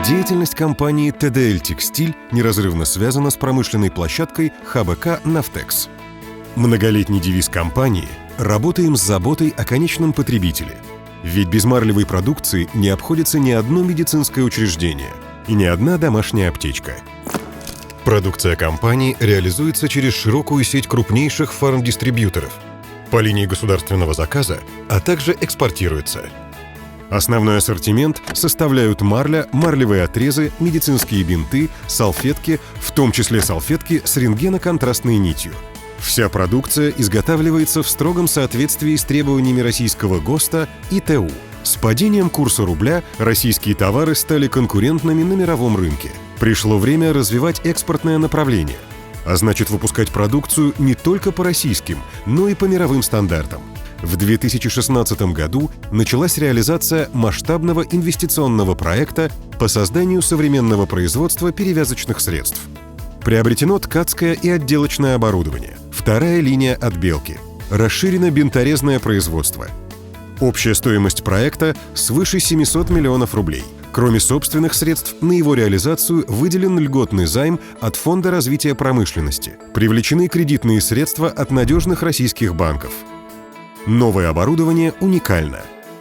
Деятельность компании ТДЛ Текстиль неразрывно связана с промышленной площадкой ХБК «Нафтекс». Многолетний девиз компании «Работаем с заботой о конечном потребителе». Ведь без марлевой продукции не обходится ни одно медицинское учреждение и ни одна домашняя аптечка. Продукция компании реализуется через широкую сеть крупнейших фармдистрибьюторов по линии государственного заказа, а также экспортируется. Основной ассортимент составляют марля, марлевые отрезы, медицинские бинты, салфетки, в том числе салфетки с рентгеноконтрастной нитью. Вся продукция изготавливается в строгом соответствии с требованиями российского ГОСТа и ТУ. С падением курса рубля российские товары стали конкурентными на мировом рынке. Пришло время развивать экспортное направление, а значит выпускать продукцию не только по российским, но и по мировым стандартам. В 2016 году началась реализация масштабного инвестиционного проекта по созданию современного производства перевязочных средств. Приобретено ткацкое и отделочное оборудование, вторая линия отбелки, расширено бинторезное производство. Общая стоимость проекта свыше 700 миллионов рублей. Кроме собственных средств, на его реализацию выделен льготный займ от Фонда развития промышленности. Привлечены кредитные средства от надежных российских банков. Новое оборудование уникально.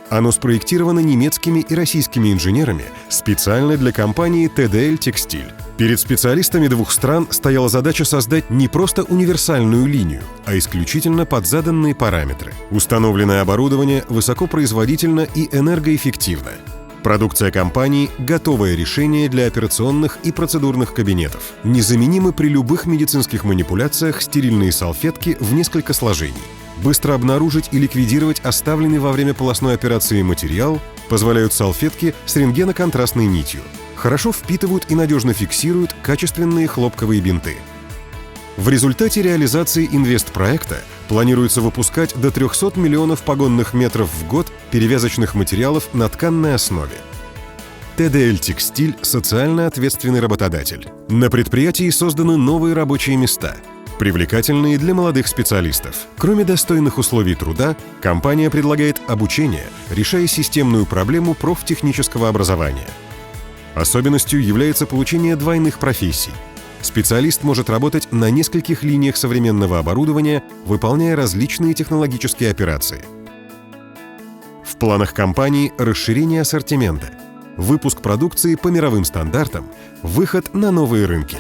Оно спроектировано немецкими и российскими инженерами специально для компании ТДЛ Текстиль. Перед специалистами двух стран стояла задача создать не просто универсальную линию, а исключительно под заданные параметры. Установленное оборудование высокопроизводительно и энергоэффективно. Продукция компании – готовое решение для операционных и процедурных кабинетов. Незаменимы при любых медицинских манипуляциях стерильные салфетки в несколько сложений. Быстро обнаружить и ликвидировать оставленный во время полостной операции материал позволяют салфетки с рентгеноконтрастной нитью. Хорошо впитывают и надежно фиксируют качественные хлопковые бинты. В результате реализации инвестпроекта планируется выпускать до 300 миллионов погонных метров в год перевязочных материалов на тканной основе. ТДЛ Текстиль – социально ответственный работодатель. На предприятии созданы новые рабочие места, привлекательные для молодых специалистов. Кроме достойных условий труда, компания предлагает обучение, решая системную проблему профтехнического образования. Особенностью является получение двойных профессий. Специалист может работать на нескольких линиях современного оборудования, выполняя различные технологические операции. В планах компании расширение ассортимента, выпуск продукции по мировым стандартам, выход на новые рынки.